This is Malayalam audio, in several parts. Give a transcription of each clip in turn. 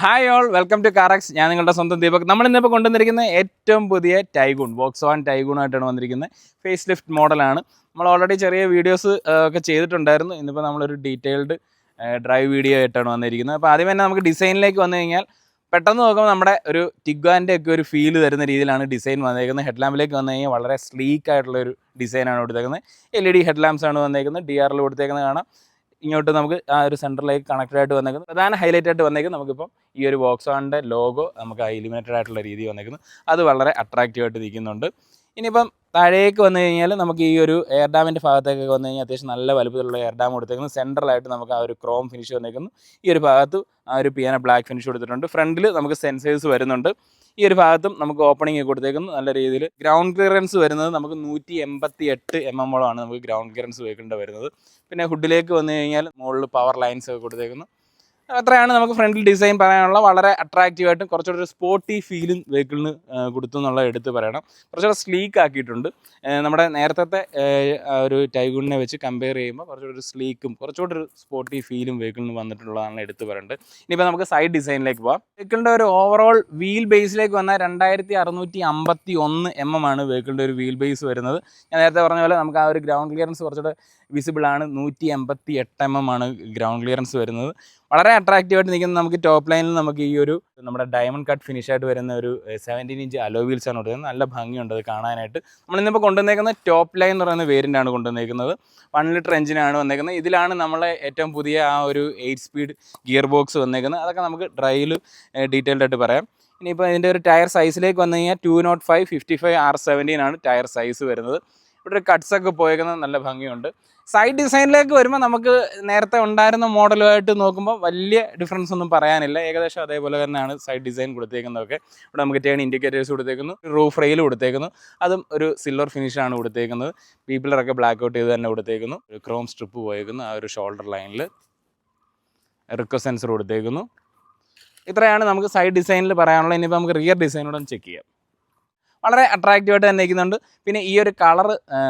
Hi all, welcome to കാറക്സ്. ഞാൻ നിങ്ങളുടെ സ്വന്തം ദീപക്. നമ്മളിന്നിപ്പോൾ കൊണ്ടുവന്നിരിക്കുന്ന ഏറ്റവും പുതിയ ടൈഗൂൺ, വോക്സ്വാഗൺ ടൈഗൂണായിട്ടാണ് വന്നിരിക്കുന്നത്. ഫേസ് ലിഫ്റ്റ് മോഡലാണ്. നമ്മൾ ഓൾറെഡി ചെറിയ വീഡിയോസ് ഒക്കെ ചെയ്തിട്ടുണ്ടായിരുന്നു. ഇന്നിപ്പോൾ നമ്മളൊരു ഡീറ്റെയിൽഡ് ഡ്രൈവ് വീഡിയോ ആയിട്ടാണ് വന്നിരിക്കുന്നത്. അപ്പോൾ ആദ്യം തന്നെ നമുക്ക് ഡിസൈനിലേക്ക് വന്നു കഴിഞ്ഞാൽ പെട്ടെന്ന് നോക്കുമ്പോൾ നമ്മുടെ ഒരു ടിഗ്വാൻ്റെ ഒക്കെ ഒരു ഫീൽ തരുന്ന രീതിയിലാണ് ഡിസൈൻ വന്നേക്കുന്നത്. ഹെഡ് ലാമ്പിലേക്ക് വന്നു കഴിഞ്ഞാൽ വളരെ സ്ലീക്ക് ആയിട്ടുള്ളൊരു ഡിസൈനാണ് കൊടുത്തേക്കുന്നത്. LED ഹെഡ് ലാംപ്സ് ആണ് വന്നേക്കുന്നത്. DRL കൊടുത്തേക്കുന്നത് കാണാം. ഇങ്ങോട്ട് നമുക്ക് ആ ഒരു സെൻറ്ററിലേക്ക് കണക്റ്റഡ് ആയിട്ട് വന്നേക്കുന്നത്. പ്രധാന ഹൈലൈറ്റ് ആയിട്ട് വന്നേക്കുന്നത് നമുക്കിപ്പം ഈ ഒരു വോക്സ്വാഗണിൻ്റെ ലോഗോ നമുക്ക് ഇലിമിനേറ്റഡ് ആയിട്ടുള്ള രീതി വന്നേക്കുന്നത്. അത് വളരെ അട്രാക്റ്റീവ് ആയിട്ട് നിൽക്കുന്നുണ്ട്. ഇനിയിപ്പം താഴേക്ക് വന്നു കഴിഞ്ഞാൽ നമുക്ക് ഈ ഒരു എയർ ഡാമിൻ്റെ ഭാഗത്തേക്കൊക്കെ വന്നു കഴിഞ്ഞാൽ അത്യാവശ്യം നല്ല വലുപ്പത്തിലുള്ള എയർ ഡാം കൊടുത്തേക്കുന്നത്. സെൻട്രലായിട്ട് നമുക്ക് ആ ഒരു ക്രോം ഫിനിഷ് വന്നേക്കുന്നു. ഈ ഒരു ഭാഗത്ത് ആ ഒരു പിയാനോ ബ്ലാക്ക് ഫിനിഷ് കൊടുത്തിട്ടുണ്ട്. ഫ്രണ്ടിൽ നമുക്ക് സെൻസേഴ്സ് വരുന്നുണ്ട്. ഈ ഒരു ഭാഗത്തും നമുക്ക് ഓപ്പണിംഗ് കൊടുത്തേക്കുന്നു. നല്ല രീതിയിൽ ഗ്രൗണ്ട് ക്ലിയറൻസ് വരുന്നത് നമുക്ക് 188 mm നമുക്ക് ഗ്രൗണ്ട് ക്ലിയറൻസ് വെക്കേണ്ടി വരുന്നത്. പിന്നെ ഹുഡിലേക്ക് വന്നു കഴിഞ്ഞാൽ മുകളിൽ പവർ ലൈൻസ് ഒക്കെ കൊടുത്തേക്കുന്നു. അത്രയാണ് നമുക്ക് ഫ്രണ്ടിൽ ഡിസൈൻ പറയാനുള്ള. വളരെ അട്രാക്റ്റീവായിട്ടും കുറച്ചുകൂടെ ഒരു സ്പോർട്ടി ഫീലും വെഹിക്കിളിന് കൊടുത്തു എന്നുള്ള എടുത്ത് പറയണം. കുറച്ചുകൂടെ സ്ലീക്ക് ആക്കിയിട്ടുണ്ട്. നമ്മുടെ നേരത്തെ ഒരു ടൈഗൂണിനെ വെച്ച് കമ്പയർ ചെയ്യുമ്പോൾ കുറച്ചുകൂടെ ഒരു സ്ലീക്കും കുറച്ചുകൂടെ ഒരു സ്പോർട്ടി ഫീലും വെഹിക്കിളിന് വന്നിട്ടുള്ളതാണ് എടുത്ത് പറയേണ്ടത്. ഇനിയിപ്പോൾ നമുക്ക് സൈഡ് ഡിസൈനിലേക്ക് പോകാം. വെഹിക്കിളിൻ്റെ ഒരു ഓവറോൾ വീൽ ബേസിലേക്ക് വന്നാൽ 2651 mm ആണ് വെഹിക്കിളിൻ്റെ ഒരു വീൽ ബേസ് വരുന്നത്. ഞാൻ നേരത്തെ പറഞ്ഞ പോലെ നമുക്ക് ആ ഒരു ഗ്രൗണ്ട് ക്ലിയറൻസ് കുറച്ചുകൂടെ വിസിബിളാണ്. 188 mm ആണ് ഗ്രൗണ്ട് ക്ലിയറൻസ് വരുന്നത്. വളരെ അട്രാക്റ്റീവായിട്ട് നിൽക്കുന്ന നമുക്ക് ടോപ്പ് ലൈനിൽ നമുക്ക് ഈ ഒരു നമ്മുടെ ഡയമണ്ട് കട്ട് ഫിനിഷായിട്ട് വരുന്ന ഒരു 17 ഇഞ്ച് അലോ വീൽസ് ആണ് കൊടുക്കുന്നത്. നല്ല ഭംഗിയുണ്ട് അത് കാണാനായിട്ട്. നമ്മളിന്നിപ്പോൾ കൊണ്ടുവന്നേക്കുന്ന ടോപ്പ് ലൈൻ എന്ന് പറയുന്ന വേരിയൻ്റാണ് കൊണ്ടുവന്നേക്കുന്നത്. 1 ലിറ്റർ എഞ്ചിനാണ് വന്നേക്കുന്നത്. ഇതിലാണ് നമ്മളെ ഏറ്റവും പുതിയ ആ ഒരു 8 സ്പീഡ് ഗിയർ ബോക്സ് വന്നേക്കുന്നത്. അതൊക്കെ നമുക്ക് ഡ്രൈവിൽ ഡീറ്റെയിൽഡ് ആയിട്ട് പറയാം. ഇനിയിപ്പോൾ ഇതിൻ്റെ ഒരു ടയർ സൈസിലേക്ക് വന്നു കഴിഞ്ഞാൽ 205 55 R17 ആണ് ടയർ സൈസ് വരുന്നത്. ഇവിടെ ഒരു കട്ട്സൊക്കെ പോയേക്കുന്നത് നല്ല ഭംഗിയുണ്ട്. സൈഡ് ഡിസൈനിലേക്ക് വരുമ്പോൾ നമുക്ക് നേരത്തെ ഉണ്ടായിരുന്ന മോഡലുമായിട്ട് നോക്കുമ്പോൾ വലിയ ഡിഫറൻസ് ഒന്നും പറയാനില്ല. ഏകദേശം അതേപോലെ തന്നെയാണ് സൈഡ് ഡിസൈൻ കൊടുത്തേക്കുന്നതൊക്കെ. ഇവിടെ നമുക്ക് ടേൺ ഇൻഡിക്കേറ്റേഴ്സ് കൊടുത്തേക്കുന്നു, റൂഫ് റെയിൽ കൊടുത്തേക്കുന്നു. അതും ഒരു സിൽവർ ഫിനിഷാണ് കൊടുത്തേക്കുന്നത്. പീപ്പിളറൊക്കെ ബ്ലാക്ക് ഔട്ട് ചെയ്ത് തന്നെ കൊടുത്തേക്കുന്നു. ഒരു ക്രോം സ്ട്രിപ്പ് പോയേക്കുന്നു ആ ഒരു ഷോൾഡർ ലൈനിൽ. റിക്കോ സെൻസർ കൊടുത്തേക്കുന്നു. ഇത്രയാണ് നമുക്ക് സൈഡ് ഡിസൈനിൽ പറയാനുള്ളത്. ഇനിയിപ്പോൾ നമുക്ക് റിയർ ഡിസൈനോടെ ചെക്ക് ചെയ്യാം. വളരെ അട്രാക്റ്റീവായിട്ട് തന്നെ ഇരിക്കുന്നുണ്ട്. പിന്നെ ഈ ഒരു കളർ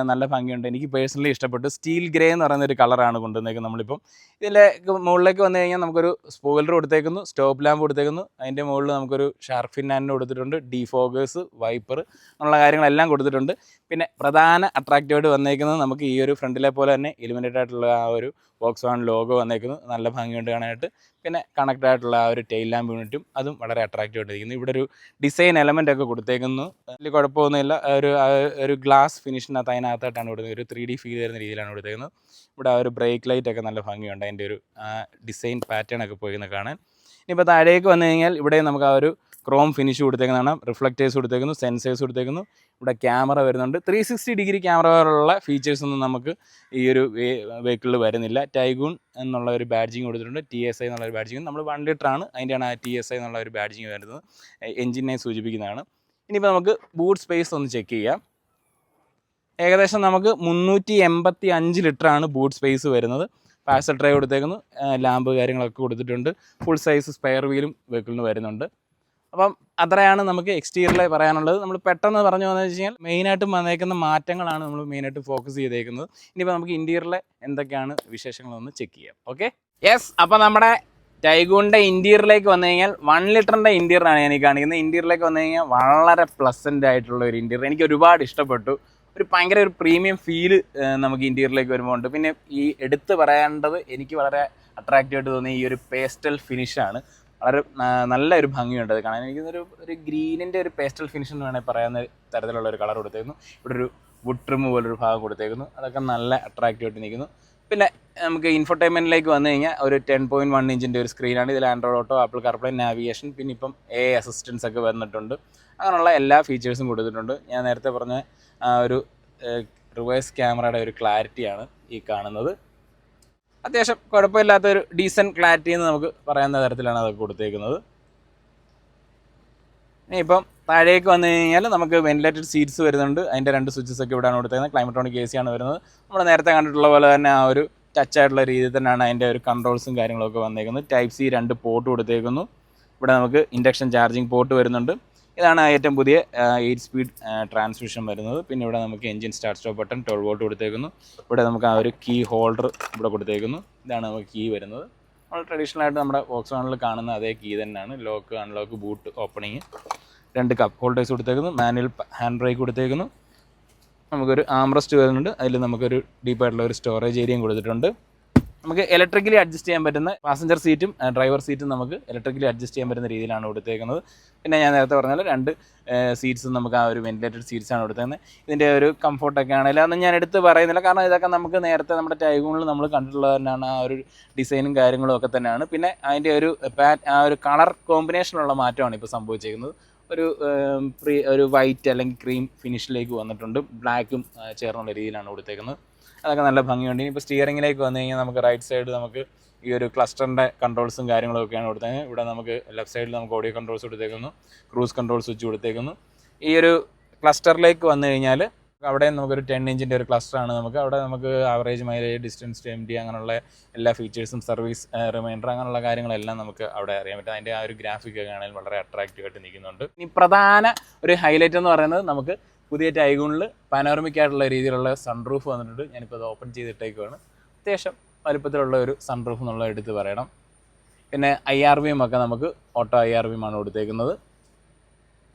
നല്ല ഭംഗിയുണ്ട്. എനിക്ക് പേഴ്സണലി ഇഷ്ടപ്പെട്ടു. സ്റ്റീൽ ഗ്രേ എന്ന് പറയുന്നൊരു കളറാണ് കൊണ്ടുവന്നേക്കുന്നത്. നമ്മളിപ്പം ഇതിൻ്റെ മുകളിലേക്ക് വന്നു കഴിഞ്ഞാൽ നമുക്കൊരു സ്പോയിലർ കൊടുത്തേക്കുന്നു, സ്റ്റോപ്പ് ലാമ്പ് കൊടുത്തേക്കുന്നു. അതിൻ്റെ മുകളിൽ നമുക്കൊരു ഷാർക്ക് ഫിൻ ആൻഡ് കൊടുത്തിട്ടുണ്ട്, ഡീഫോഗേഴ്സ്, വൈപ്പർ എന്നുള്ള കാര്യങ്ങളെല്ലാം കൊടുത്തിട്ടുണ്ട്. പിന്നെ പ്രധാന അട്രാക്റ്റീവായിട്ട് വന്നേക്കുന്നത് നമുക്ക് ഈ ഒരു ഫ്രണ്ടിലെ പോലെ തന്നെ ഇലിമിനേറ്റഡ് ആയിട്ടുള്ള ആ ഒരു വോക്സ്വാഗൺ ലോഗോ വന്നേക്കുന്നു. നല്ല ഭംഗിയുണ്ട് കാണാനായിട്ട്. പിന്നെ കണക്റ്റഡ് ആയിട്ടുള്ള ആ ഒരു ടെയിൽ ലാമ്പ് യൂണിറ്റും അതും വളരെ അട്രാക്റ്റീവായിട്ട് ഇരിക്കുന്നു. ഇവിടെ ഒരു ഡിസൈൻ എലമെൻ്റ് ഒക്കെ കൊടുത്തേക്കുന്നു. വലിയ കുഴപ്പമൊന്നുമില്ല. ഒരു ഗ്ലാസ് ഫിനിഷിനകത്ത് അതിനകത്തായിട്ടാണ് കൊടുക്കുന്നത്. ഒരു 3D ഫീൽ വരുന്ന രീതിയിലാണ് കൊടുത്തേക്കുന്നത്. ഇവിടെ ആ ഒരു ബ്രേക്ക് ലൈറ്റ് ഒക്കെ നല്ല ഭംഗിയുണ്ട്. അതിൻ്റെ ഒരു ഡിസൈൻ പാറ്റേൺ ഒക്കെ പോയിരുന്നത് കാണാൻ. ഇനിയിപ്പോൾ താഴേക്ക് വന്നു കഴിഞ്ഞാൽ ഇവിടെ നമുക്ക് ആ ഒരു ക്രോം ഫിനിഷ് കൊടുത്തേക്കുന്നതാണ്. റിഫ്ലക്റ്റേഴ്സ് കൊടുത്തേക്കുന്നു, സെൻസേഴ്സ് കൊടുത്തേക്കുന്നു. ഇവിടെ ക്യാമറ വരുന്നുണ്ട്. 360 ഡിഗ്രി ക്യാമറ പോലുള്ള ഫീച്ചേഴ്സൊന്നും നമുക്ക് ഈ ഒരു വെഹിക്കിളിൽ വരുന്നില്ല. ടൈഗൂൺ എന്നുള്ള ഒരു ബാഡ്ജിങ് കൊടുത്തിട്ടുണ്ട്. TSI എന്നുള്ള ഒരു ബാഡ്ജിങ്. നമ്മൾ 1 ലിറ്റർ ആണ്, അതിൻ്റെയാണ് ആ TSI എന്നുള്ള ഒരു ബാഡ്ജിങ് വരുന്നത്. എഞ്ചിനെ സൂചിപ്പിക്കുന്നതാണ്. ഇനിയിപ്പോൾ നമുക്ക് ബൂട്ട് സ്പേസ് ഒന്ന് ചെക്ക് ചെയ്യാം. ഏകദേശം നമുക്ക് 385 ലിറ്ററാണ് ബൂട്ട് സ്പേസ് വരുന്നത്. പാസൽ ഡ്രൈവ് കൊടുത്തേക്കുന്നു, ലാമ്പ് കാര്യങ്ങളൊക്കെ കൊടുത്തിട്ടുണ്ട്. ഫുൾ സൈസ് സ്പെയർ വീലും വെഹിക്കിളിന് വരുന്നുണ്ട്. അപ്പം അത്രയാണ് നമുക്ക് എക്സ്റ്റീരിയറിൽ പറയാനുള്ളത്. നമ്മൾ പെട്ടെന്ന് പറഞ്ഞു വന്നു വെച്ച് കഴിഞ്ഞാൽ മെയിനായിട്ടും വന്നേക്കുന്ന മാറ്റങ്ങളാണ് നമ്മൾ മെയിനായിട്ട് ഫോക്കസ് ചെയ്തേക്കുന്നത്. ഇനിയിപ്പോൾ നമുക്ക് ഇൻറ്റീരിയറിലെ എന്തൊക്കെയാണ് വിശേഷങ്ങളൊന്ന് ചെക്ക് ചെയ്യാം. Okay, yes. അപ്പോൾ നമ്മുടെ ടൈഗൂണിൻ്റെ ഇൻറ്റീരിയറിലേക്ക് വന്നു കഴിഞ്ഞാൽ 1 ലിറ്ററിൻ്റെ ഇൻറ്റീരിയറാണ് ഞാൻ ഈ കാണിക്കുന്നത്. ഇൻറ്റീരിയറിലേക്ക് വന്നു കഴിഞ്ഞാൽ വളരെ പ്ലസൻ്റ് ആയിട്ടുള്ള ഒരു ഇൻറ്റീരിയർ. എനിക്ക് ഒരുപാട് ഇഷ്ടപ്പെട്ടു. ഭയങ്കര ഒരു പ്രീമിയം ഫീല് നമുക്ക് ഇൻറ്റീരിയറിലേക്ക് വരുമ്പോൾ ഉണ്ട്. പിന്നെ ഈ എടുത്ത് പറയേണ്ടത് എനിക്ക് വളരെ അട്രാക്റ്റീവായിട്ട് തോന്നിയ ഈ ഒരു പേസ്റ്റൽ ഫിനിഷാണ്. വളരെ നല്ലൊരു ഭംഗിയുണ്ട് അത് കാണാൻ. എനിക്കൊരു ഗ്രീനിൻ്റെ ഒരു പേസ്റ്റൽ ഫിനിഷ് എന്ന് വേണമെങ്കിൽ പറയാവുന്ന തരത്തിലുള്ള ഒരു കളർ കൊടുത്തേക്കുന്നു. ഇവിടെ ഒരു വുഡ് ട്രിം പോലൊരു ഭാഗം കൊടുത്തേക്കുന്നു. അതൊക്കെ നല്ല അട്രാക്റ്റീവായിട്ട് നിൽക്കുന്നു. പിന്നെ നമുക്ക് ഇൻഫോർടൈൻമെൻറ്റിലേക്ക് വന്നു കഴിഞ്ഞാൽ ഒരു 10.1 ഇഞ്ചിൻ്റെ ഒരു സ്ക്രീനാണ്. ഇതിൽ Android auto, apple CarPlay, navigation, പിന്നെ ഇപ്പം AI അസിസ്റ്റൻസ് ഒക്കെ വന്നിട്ടുണ്ട്. അങ്ങനെയുള്ള എല്ലാ ഫീച്ചേഴ്സും കൊടുത്തിട്ടുണ്ട്. ഞാൻ നേരത്തെ പറഞ്ഞ ഒരു റിവേഴ്സ് ക്യാമറയുടെ ഒരു ക്ലാരിറ്റിയാണ് ഈ കാണുന്നത്. അത്യാവശ്യം കുഴപ്പമില്ലാത്തൊരു ഡീസൻറ്റ് ക്ലാരിറ്റി എന്ന് നമുക്ക് പറയുന്ന തരത്തിലാണ് അതൊക്കെ കൊടുത്തേക്കുന്നത്. ഇനിയിപ്പം താഴേക്ക് വന്നു കഴിഞ്ഞാൽ നമുക്ക് വെന്റിലേറ്റഡ് സീറ്റ്സ് വരുന്നുണ്ട്. അതിൻ്റെ 2 സ്വിച്ചസ് ഒക്കെ ഇവിടെയാണ് കൊടുത്തേക്കുന്നത്. ക്ലൈമട്രോണിക് AC ആണ് വരുന്നത്. നമ്മൾ നേരത്തെ കണ്ടിട്ടുള്ള പോലെ തന്നെ ആ ഒരു ടച്ച് ആയിട്ടുള്ള രീതിയിൽ തന്നെയാണ് അതിൻ്റെ ഒരു കൺട്രോൾസും കാര്യങ്ങളൊക്കെ വന്നേക്കുന്നത്. Type C 2 പോർട്ട് കൊടുത്തേക്കുന്നു. ഇവിടെ നമുക്ക് ഇൻഡക്ഷൻ ചാർജിങ് പോർട്ട് വരുന്നുണ്ട്. ഇതാണ് ഏറ്റവും പുതിയ 8 സ്പീഡ് ട്രാൻസ്മിഷൻ വരുന്നത്. പിന്നെ ഇവിടെ നമുക്ക് engine start stop button 12 volt കൊടുത്തേക്കുന്നു. ഇവിടെ നമുക്ക് ആ ഒരു കീ ഹോൾഡർ ഇവിടെ കൊടുത്തേക്കുന്നു. ഇതാണ് നമുക്ക് കീ വരുന്നത്. നമ്മൾ ട്രഡീഷണൽ ആയിട്ട് നമ്മുടെ വോക്സ്വാഗണിൽ കാണുന്ന അതേ കീ തന്നെയാണ്. Lock, unlock, boot opening, 2 cup holders കൊടുത്തേക്കുന്നു, മാനുവൽ ഹാൻഡ് ബ്രേക്ക് കൊടുത്തേക്കുന്നു, നമുക്കൊരു ആംറസ്റ്റ് വരുന്നുണ്ട്, അതിൽ നമുക്കൊരു ഡീപ്പായിട്ടുള്ള ഒരു സ്റ്റോറേജ് ഏരിയയും കൊടുത്തിട്ടുണ്ട്. നമുക്ക് ഇലക്ട്രിക്കലി അഡ്ജസ്റ്റ് ചെയ്യാൻ പറ്റുന്ന പാസഞ്ചർ സീറ്റും ഡ്രൈവർ സീറ്റും നമുക്ക് ഇലക്ട്രിക്കലി അഡ്ജസ്റ്റ് ചെയ്യാൻ പറ്റുന്ന രീതിയിലാണ് കൊടുത്തേക്കുന്നത്. പിന്നെ ഞാൻ നേരത്തെ പറഞ്ഞാൽ 2 സീറ്റ്സും നമുക്ക് ആ ഒരു വെന്റിലേറ്റഡ് സീറ്റ്സാണ് കൊടുത്തേക്കുന്നത്. ഇതിൻ്റെ ഒരു കംഫർട്ടൊക്കെ ആണെങ്കിലും അതൊന്നും ഞാൻ എടുത്ത് പറയുന്നില്ല, കാരണം ഇതൊക്കെ നമുക്ക് നേരത്തെ നമ്മുടെ ടൈഗൂണിൽ നമ്മൾ കണ്ടിട്ടുള്ളത് തന്നെയാണ്. ആ ഒരു ഡിസൈനും കാര്യങ്ങളും ഒക്കെ തന്നെയാണ്. പിന്നെ അതിൻ്റെ ഒരു ആ ഒരു കളർ കോമ്പിനേഷനുള്ള മാറ്റമാണ് ഇപ്പോൾ സംഭവിച്ചിരിക്കുന്നത്. ഒരു വൈറ്റ് അല്ലെങ്കിൽ ക്രീം ഫിനിഷിലേക്ക് വന്നിട്ടുണ്ട്, ബ്ലാക്കും ചേർന്നുള്ള രീതിയിലാണ് കൊടുത്തേക്കുന്നത്. അതൊക്കെ നല്ല ഭംഗിയുണ്ട്. ഇനിയിപ്പോൾ സ്റ്റിയറിങ്ങിലേക്ക് വന്നു കഴിഞ്ഞാൽ നമുക്ക് റൈറ്റ് സൈഡ് നമുക്ക് ഈ ഒരു ക്ലസ്റ്ററിൻ്റെ കൺട്രോൾസും കാര്യങ്ങളൊക്കെയാണ് കൊടുത്തത്. ഇവിടെ നമുക്ക് ലെഫ്റ്റ് സൈഡിൽ നമുക്ക് ഓഡിയോ കൺട്രോൾസ് കൊടുത്തേക്കുന്നു, ക്രൂസ് കൺട്രോൾ സ്വിച്ച് കൊടുത്തേക്കുന്നു. ഈ ഒരു ക്ലസ്റ്ററിലേക്ക് വന്നു കഴിഞ്ഞാൽ അവിടെ നമുക്കൊരു 10 ഇഞ്ചിൻ്റെ ഒരു ക്ലസ്റ്ററാണ്. അവിടെ നമുക്ക് average mileage, distance to MD അങ്ങനെയുള്ള എല്ലാ ഫീച്ചേഴ്സും, സർവീസ് റിമൈൻഡർ അങ്ങനെയുള്ള കാര്യങ്ങളെല്ലാം നമുക്ക് അവിടെ അറിയാൻ പറ്റും. അതിൻ്റെ ആ ഒരു ഗ്രാഫിക്കൊക്കെ ആണെങ്കിൽ വളരെ അട്രാക്റ്റീവായിട്ട് നിൽക്കുന്നുണ്ട്. ഇനി പ്രധാന ഒരു ഹൈലൈറ്റ് എന്ന് പറയുന്നത് നമുക്ക് പുതിയ ടൈഗൂണിൽ പാനോറമിക് ആയിട്ടുള്ള രീതിയിലുള്ള സൺറൂഫ് വന്നിട്ടുണ്ട്. ഞാനിപ്പോൾ അത് ഓപ്പൺ ചെയ്തിട്ടേക്കുവാണ്. അത്യാവശ്യം വലുപ്പത്തിലുള്ള ഒരു സൺറൂഫ് എന്നുള്ളത് എടുത്ത് പറയണം. പിന്നെ IRVM ഒക്കെ നമുക്ക് ഓട്ടോ IRVM ആണ് കൊടുത്തേക്കുന്നത്.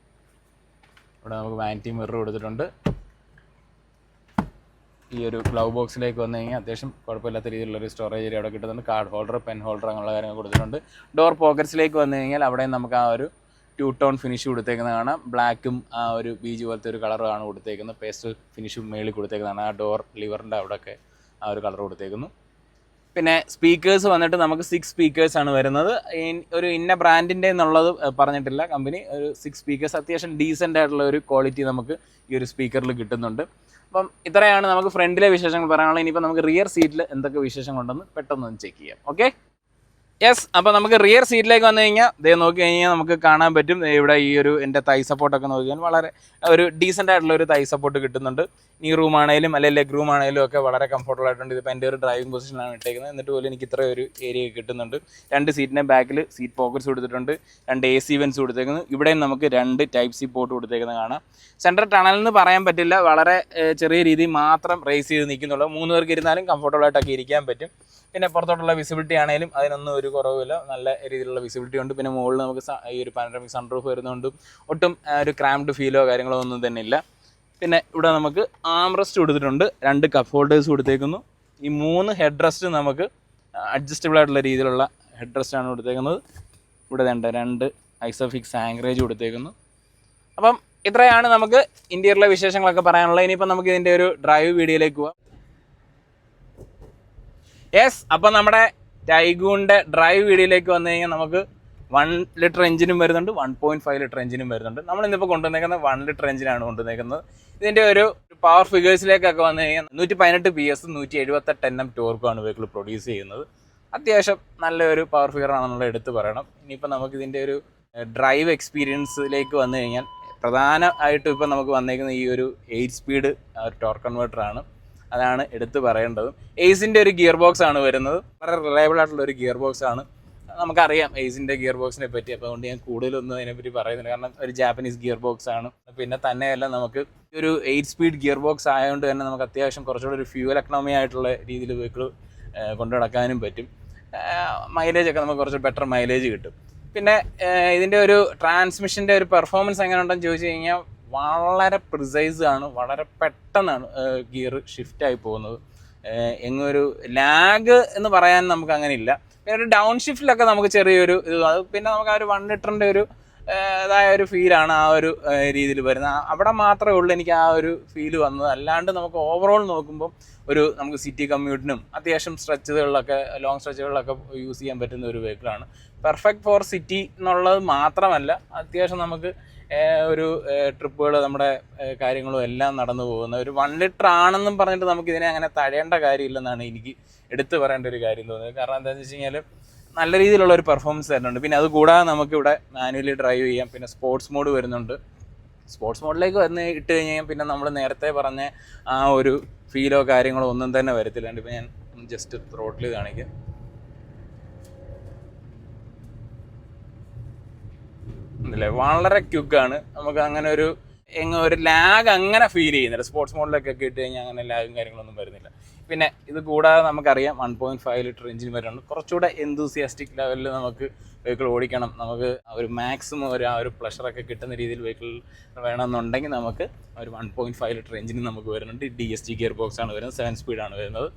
ഇവിടെ നമുക്ക് വാനിറ്റി മിറർ കൊടുത്തിട്ടുണ്ട്. ഈ ഒരു ഗ്ലൗ ബോക്സിലേക്ക് വന്നു കഴിഞ്ഞാൽ അത്യാവശ്യം കുഴപ്പമില്ലാത്ത രീതിയിലുള്ളൊരു സ്റ്റോറേജ് ഏരിയ അവിടെ കിട്ടുന്നുണ്ട്. കാർഡ് ഹോൾഡർ, പെൻ ഹോൾഡർ അങ്ങനെയുള്ള കാര്യങ്ങൾ കൊടുത്തിട്ടുണ്ട്. ഡോർ പോക്കറ്റ്സിലേക്ക് വന്നു കഴിഞ്ഞാൽ അവിടെ നമുക്ക് ആ ഒരു 2 ടോൺ ഫിനിഷ് കൊടുത്തേക്കുന്നത് കാണാം. ബ്ലാക്കും ആ ഒരു ബീജ് പോലത്തെ ഒരു കളറാണ് കൊടുത്തേക്കുന്നത്. പേസ്റ്റൽ ഫിനിഷും മേളിൽ കൊടുത്തേക്കുന്നതാണ്. ആ ഡോർ ലിവറിൻ്റെ അവിടെയൊക്കെ ആ ഒരു കളർ കൊടുത്തേക്കുന്നു. പിന്നെ സ്പീക്കേഴ്സ് വന്നിട്ട് നമുക്ക് 6 സ്പീക്കേഴ്സാണ് വരുന്നത്. ഒരു ഇന്ന ബ്രാൻഡിൻ്റെ എന്നുള്ളത് പറഞ്ഞിട്ടില്ല കമ്പനി. ഒരു 6 സ്പീക്കേഴ്സ് അത്യാവശ്യം ഡീസൻ്റ് ആയിട്ടുള്ള ഒരു ക്വാളിറ്റി നമുക്ക് ഈ ഒരു സ്പീക്കറിൽ കിട്ടുന്നുണ്ട്. അപ്പം ഇത്രയാണ് നമുക്ക് ഫ്രണ്ടിലെ വിശേഷങ്ങൾ പറയാനുള്ളത്. ഇനിയിപ്പോൾ നമുക്ക് റിയർ സീറ്റിൽ എന്തൊക്കെ വിശേഷങ്ങളുണ്ടെന്ന് പെട്ടെന്ന് ചെക്ക് ചെയ്യാം. Okay, yes. അപ്പോൾ നമുക്ക് റിയർ സീറ്റിലേക്ക് വന്നു കഴിഞ്ഞാൽ നോക്കി കഴിഞ്ഞാൽ നമുക്ക് കാണാൻ പറ്റും ഇവിടെ ഈ ഒരു എൻ്റെ തൈ സപ്പോർട്ടൊക്കെ നോക്കിയാൽ വളരെ ഒരു ഡീസൻ്റ് ആയിട്ടുള്ള ഒരു തൈ സപ്പോർട്ട് കിട്ടുന്നുണ്ട്. നീ റൂം ആണെങ്കിലും അല്ലെങ്കിൽ ലെഗ് റൂം ആണെങ്കിലും ഒക്കെ വളരെ കംഫർട്ടബിൾ ആയിട്ടുണ്ട്. ഇതിപ്പോൾ എൻ്റെ ഒരു ഡ്രൈവിംഗ് പൊസിഷനാണ് ഇട്ടേക്കുന്നത്. എന്നിട്ട് പോലും എനിക്ക് ഇത്ര ഒരു ഏരിയ കിട്ടുന്നുണ്ട്. 2 സീറ്റിൻ്റെ ബാക്കിൽ സീറ്റ് പോക്കറ്റ്സ് കൊടുത്തിട്ടുണ്ട്, 2 AC വെൻസ് കൊടുത്തേക്കുന്നു. ഇവിടെയും നമുക്ക് 2 Type-C പോർട്ട് കൊടുത്തേക്കുന്നത് കാണാം. സെൻട്രൽ ടണൽ എന്ന് പറയാൻ പറ്റില്ല, വളരെ ചെറിയ രീതിയിൽ മാത്രം റേസ് ചെയ്ത് നിൽക്കുന്നുള്ളൂ. 3 പേർക്ക് ഇരുന്നാലും കംഫർട്ടബിൾ ആയിട്ടൊക്കെ ഇരിക്കാൻ പറ്റും. പിന്നെ പുറത്തോട്ടുള്ള വിസിബിലിറ്റി ആണെങ്കിലും അതിനൊന്നും ഒരു കുറവില്ല, നല്ല രീതിയിലുള്ള വിസിബിലിറ്റി ഉണ്ട്. പിന്നെ മുകളിൽ നമുക്ക് ഈ ഒരു പാനോറമിക് സൺറൂഫ് വരുന്നതുകൊണ്ടും ഒട്ടും ഒരു ക്രാംഡ് ഫീലോ കാര്യങ്ങളോ ഒന്നും തന്നെ ഇല്ല. പിന്നെ ഇവിടെ നമുക്ക് ആംറസ്റ്റ് കൊടുത്തിട്ടുണ്ട്, 2 കപ്പ് ഹോൾഡേഴ്സ് കൊടുത്തേക്കുന്നു. ഈ 3 ഹെഡ് റെസ്റ്റ് നമുക്ക് അഡ്ജസ്റ്റബിൾ ആയിട്ടുള്ള രീതിയിലുള്ള ഹെഡ് റെസ്റ്റാണ് കൊടുത്തേക്കുന്നത്. ഇവിടെ 2 ഐസോഫിക്സ് ആങ്കറേജ് കൊടുത്തേക്കുന്നു. അപ്പം ഇത്രയാണ് നമുക്ക് ഇന്റീരിയറിലെ വിശേഷങ്ങളൊക്കെ പറയാനുള്ളത്. ഇനിയിപ്പോൾ നമുക്ക് ഇതിൻ്റെ ഒരു ഡ്രൈവ് വീഡിയോയിലേക്ക് പോവാം. യെസ്, അപ്പം നമ്മുടെ ടൈഗൂണിൻ്റെ ഡ്രൈവ് വീഡിയോയിലേക്ക് വന്നു കഴിഞ്ഞാൽ നമുക്ക് 1 ലിറ്റർ എഞ്ചിനും വരുന്നുണ്ട്, 1.5 ലിറ്റർ എഞ്ചിനും വരുന്നുണ്ട്. നമ്മളിന്നിപ്പോൾ കൊണ്ടുവന്നേക്കുന്നത് 1 ലിറ്റർ എഞ്ചിനാണ് കൊണ്ടുവന്നേക്കുന്നത്. ഇതിൻ്റെ ഒരു പവർ ഫിഗേഴ്സിലേക്കൊക്കെ വന്നു കഴിഞ്ഞാൽ 118 PS 178 Nm ടോർക്കുമാണ് വെഹിക്കിൾ പ്രൊഡ്യൂസ് ചെയ്യുന്നത്. അത്യാവശ്യം നല്ലൊരു പവർ ഫിഗർ ആണെന്നുള്ള എടുത്ത് പറയണം. ഇനിയിപ്പോൾ നമുക്കിതിൻ്റെ ഒരു ഡ്രൈവ് എക്സ്പീരിയൻസിലേക്ക് വന്നു കഴിഞ്ഞാൽ പ്രധാനമായിട്ടും ഇപ്പോൾ നമുക്ക് വന്നേക്കുന്ന ഈ ഒരു 8 സ്പീഡ് ടോർക്ക് കൺവേർട്ടറാണ്. അതാണ് എടുത്ത് പറയേണ്ടത്. എയ്സിൻ്റെ ഒരു ഗിയർ ബോക്സ് ആണ് വരുന്നത്. വളരെ റിലയബിൾ ആയിട്ടുള്ള ഒരു ഗിയർ ബോക്സ് ആണ്. നമുക്കറിയാം എയ്സിൻ്റെ ഗിയർ ബോക്സിനെ പറ്റി, അപ്പോൾ അതുകൊണ്ട് ഞാൻ കൂടുതലൊന്നും അതിനെപ്പറ്റി പറയുന്നില്ല, കാരണം ഒരു ജാപ്പനീസ് ഗിയർ ബോക്സ് ആണ്. പിന്നെ തന്നെയല്ല നമുക്ക് ഒരു 8 സ്പീഡ് ഗിയർ ബോക്സ് ആയതുകൊണ്ട് തന്നെ നമുക്ക് അത്യാവശ്യം കുറച്ചുകൂടി ഒരു ഫ്യൂവൽ എക്കണോമി ആയിട്ടുള്ള രീതിയിൽ വെഹിക്കിൾ കൊണ്ടു നടക്കാനും പറ്റും. മൈലേജൊക്കെ നമുക്ക് കുറച്ച് ബെറ്റർ മൈലേജ് കിട്ടും. പിന്നെ ഇതിൻ്റെ ഒരു ട്രാൻസ്മിഷൻ്റെ ഒരു പെർഫോമൻസ് എങ്ങനെ ഉണ്ടെന്ന് ചോദിച്ചു കഴിഞ്ഞാൽ വളരെ പ്രിസൈസ് ആണ്, വളരെ പെട്ടെന്നാണ് ഗിയർ ഷിഫ്റ്റായി പോകുന്നത്. എങ്ങൊരു ലാഗ് എന്ന് പറയാൻ നമുക്ക് അങ്ങനെ ഇല്ല. പിന്നെ ഒരു ഡൗൺ ഷിഫ്റ്റിലൊക്കെ നമുക്ക് ചെറിയൊരു ഇത്, അത് പിന്നെ നമുക്ക് ആ ഒരു 1 ലിറ്ററിൻ്റെ ഒരു ഇതായ ഒരു ഫീലാണ് ആ ഒരു രീതിയിൽ വരുന്നത്. അവിടെ മാത്രമേ ഉള്ളൂ എനിക്ക് ആ ഒരു ഫീല് വന്നത്. അല്ലാണ്ട് നമുക്ക് ഓവറോൾ നോക്കുമ്പോൾ നമുക്ക് സിറ്റി കമ്മ്യൂട്ടിനും അത്യാവശ്യം സ്ട്രെച്ചുകളിലൊക്കെ, ലോങ് സ്ട്രെച്ചുകളിലൊക്കെ യൂസ് ചെയ്യാൻ പറ്റുന്ന ഒരു വെഹിക്കിളാണ്. പെർഫെക്റ്റ് ഫോർ സിറ്റി എന്നുള്ളത് മാത്രമല്ല, അത്യാവശ്യം നമുക്ക് ഒരു ട്രിപ്പുകൾ നമ്മുടെ കാര്യങ്ങളും എല്ലാം നടന്നു പോകുന്ന ഒരു 1 ലിറ്റർ ആണെന്നും പറഞ്ഞിട്ട് നമുക്ക് ഇതിനെ അങ്ങനെ തഴയേണ്ട കാര്യമില്ലെന്നാണ് എനിക്ക് എടുത്തു പറയേണ്ട ഒരു കാര്യം തോന്നുന്നത്. കാരണം എന്താണെന്ന് വെച്ച് കഴിഞ്ഞാൽ നല്ല രീതിയിലുള്ള ഒരു പെർഫോമൻസ് തരുന്നുണ്ട്. പിന്നെ അത് കൂടാതെ നമുക്കിവിടെ മാനുവലി ഡ്രൈവ് ചെയ്യാം. പിന്നെ സ്പോർട്സ് മോഡ് വരുന്നുണ്ട്. സ്പോർട്സ് മോഡിലേക്ക് വന്ന് ഇട്ട് കഴിഞ്ഞാൽ പിന്നെ നമ്മൾ നേരത്തെ പറഞ്ഞ ആ ഒരു ഫീലോ കാര്യങ്ങളോ ഒന്നും തന്നെ വരത്തില്ല. ഇപ്പോൾ ഞാൻ ജസ്റ്റ് ത്രോട്ടിൽ കാണിക്കാം. അല്ലേ, വളരെ ക്യുക്കാണ്. നമുക്ക് അങ്ങനെ ഒരു ലാഗ് അങ്ങനെ ഫീൽ ചെയ്യുന്നില്ല. സ്പോർട്സ് മോഡിലൊക്കെ ഇട്ട് കഴിഞ്ഞാൽ അങ്ങനെ ലാഗും കാര്യങ്ങളൊന്നും വരുന്നില്ല. പിന്നെ ഇത് കൂടാതെ നമുക്കറിയാം 1.5 ലിറ്റർ എഞ്ചിൻ വരുന്നുണ്ട്. കുറച്ചുകൂടെ എന്തൂസിയാസ്റ്റിക് ലെവലിൽ നമുക്ക് വെഹിക്കിൾ ഓടിക്കണം, നമുക്ക് ഒരു മാക്സിമം ആ ഒരു പ്ലഷറൊക്കെ കിട്ടുന്ന രീതിയിൽ വെഹിക്കിൾ വേണമെന്നുണ്ടെങ്കിൽ നമുക്ക് ഒരു 1.5 ലിറ്റർ എഞ്ചിന് നമുക്ക് വരുന്നുണ്ട്. DSG ഗിയർ ബോക്സാണ് വരുന്നത്, 7 സ്പീഡാണ് വരുന്നത്,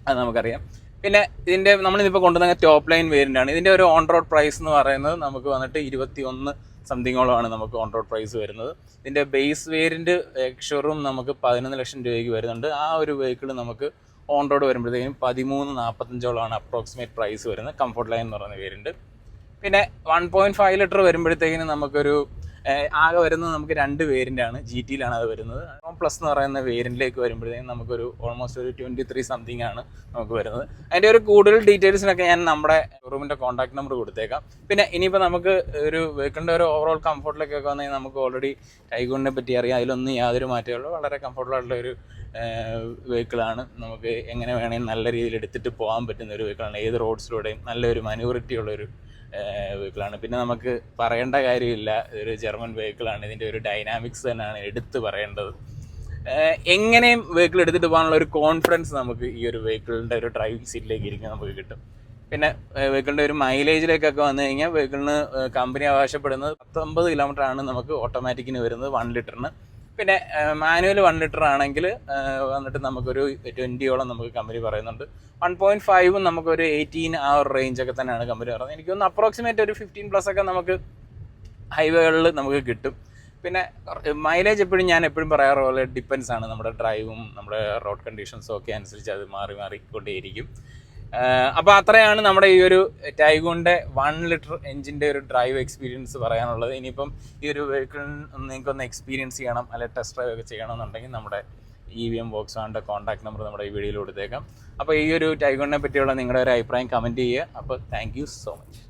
അത് നമുക്കറിയാം. പിന്നെ നമ്മളിതിപ്പോൾ കൊണ്ടുവന്ന ടോപ്പ് ലൈൻ വേരിയൻ്റാണ്. ഇതിൻ്റെ ഒരു ഓൺ റോഡ് പ്രൈസ് എന്ന് പറയുന്നത് നമുക്ക് വന്നിട്ട് 21 സംതിങ്ങോളമാണ് നമുക്ക് ഓൺ റോഡ് പ്രൈസ് വരുന്നത്. ഇതിൻ്റെ ബേസ് വേരിയൻറ്റ് ഷോറൂം നമുക്ക് 11 ലക്ഷം രൂപയ്ക്ക് വരുന്നുണ്ട്. ആ ഒരു വെഹിക്കിൾ നമുക്ക് ഓൺ റോഡ് വരുമ്പോഴത്തേക്കും 13-45 അപ്രോക്സിമേറ്റ് പ്രൈസ് വരുന്നത്, കംഫർട്ട് ലൈൻ എന്ന് പറയുന്ന വേരിയൻറ്റ്. പിന്നെ 1.5 ലിറ്റർ വരുമ്പോഴത്തേക്കിന് നമുക്കൊരു ആകെ വരുന്നത് നമുക്ക് 2 വേരിയൻ്റാണ്. GTയിലാണ് അത് വരുന്നത്. പ്ലസ് എന്ന് പറയുന്ന വേരിയൻറ്റിലേക്ക് വരുമ്പോഴത്തേക്കും നമുക്കൊരു ഓൾമോസ്റ്റ് ഒരു 23 സംതിങ് ആണ് നമുക്ക് വരുന്നത്. അതിൻ്റെ ഒരു കൂടുതൽ ഡീറ്റെയിൽസിനൊക്കെ ഞാൻ നമ്മുടെ ഷോറൂമിൻ്റെ കോൺടാക്ട് നമ്പർ കൊടുത്തേക്കാം. പിന്നെ ഇനിയിപ്പോൾ നമുക്ക് ഒരു വെഹിക്കിളിൻ്റെ ഒരു ഓവറോൾ കംഫർട്ടിലേക്കൊക്കെ വന്നെങ്കിൽ നമുക്ക് ഓൾറെഡി ടൈഗൂണിനെ പറ്റി അറിയാം. അതിലൊന്നും യാതൊരു മാറ്റമുള്ളൂ. വളരെ കംഫർട്ടബിളായിട്ടുള്ള ഒരു വെഹിക്കിളാണ്. നമുക്ക് എങ്ങനെ വേണമെങ്കിൽ നല്ല രീതിയിൽ എടുത്തിട്ട് പോകാൻ പറ്റുന്ന ഒരു വെഹിക്കിളാണ്. ഏത് റോഡ്സിലൂടെയും നല്ലൊരു മനൂറിറ്റി ഉള്ളൊരു വെഹിക്കിളാണ്. പിന്നെ നമുക്ക് പറയേണ്ട കാര്യമില്ല, ഇതൊരു ജർമ്മൻ വെഹിക്കിളാണ്. ഇതിൻ്റെ ഒരു ഡൈനാമിക്സ് തന്നെയാണ് എടുത്ത് പറയേണ്ടത്. എങ്ങനെയും വെഹിക്കിൾ എടുത്തിട്ട് പോകാനുള്ള ഒരു കോൺഫിഡൻസ് നമുക്ക് ഈ ഒരു വെഹിക്കിളിൻ്റെ ഒരു ഡ്രൈവിംഗ് സീറ്റിലേക്ക് ഇരിക്കാൻ നമുക്ക് കിട്ടും. പിന്നെ വെഹിക്കിളിൻ്റെ ഒരു മൈലേജിലേക്കൊക്കെ വന്നു കഴിഞ്ഞാൽ വെഹിക്കിളിന് കമ്പനി അവകാശപ്പെടുന്നത് 19 കിലോമീറ്ററാണ് നമുക്ക് ഓട്ടോമാറ്റിക്കിന് വരുന്നത് 1 ലിറ്ററിന്. പിന്നെ മാനുവൽ 1 ലിറ്റർ ആണെങ്കിൽ വന്നിട്ട് നമുക്കൊരു 20ഓളം നമുക്ക് കമ്പനി പറയുന്നുണ്ട്. 1.5 നമുക്കൊരു 18 ആ ഒരു റേഞ്ചൊക്കെ തന്നെയാണ് കമ്പനി പറയുന്നത്. എനിക്കൊന്ന് അപ്രോക്സിമേറ്റ് ഒരു 15+ ഒക്കെ നമുക്ക് ഹൈവേകളിൽ നമുക്ക് കിട്ടും. പിന്നെ മൈലേജ് ഞാൻ എപ്പോഴും പറയാറ് പോലെ ഡിപ്പെൻസ് ആണ്, നമ്മുടെ ഡ്രൈവും നമ്മുടെ റോഡ് കണ്ടീഷൻസും ഒക്കെ അനുസരിച്ച് അത് മാറിക്കൊണ്ടേയിരിക്കും. അപ്പോൾ അത്രയാണ് നമ്മുടെ ഈ ഒരു ടൈഗൂണിൻ്റെ 1 ലിറ്റർ എഞ്ചിൻ്റെ ഒരു ഡ്രൈവ് എക്സ്പീരിയൻസ് പറയാനുള്ളത്. ഇനിയിപ്പം ഈ ഒരു വെഹിക്കിൾ നിങ്ങൾക്കൊന്ന് എക്സ്പീരിയൻസ് ചെയ്യണം, അല്ലെങ്കിൽ ടെസ്റ്റ് ഡ്രൈവ് ഒക്കെ ചെയ്യണമെന്നുണ്ടെങ്കിൽ നമ്മുടെ EVM വോക്സ്വാഗണിൻ്റെ കോൺടാക്ട് നമ്പർ നമ്മുടെ ഈ വീഡിയോയിൽ കൊടുത്തേക്കാം. അപ്പോൾ ഈ ഒരു ടൈഗൂണിനെ പറ്റിയുള്ള നിങ്ങളുടെ ഒരു അഭിപ്രായം കമൻറ്റ് ചെയ്യുക. അപ്പോൾ താങ്ക് യു സോ മച്ച്.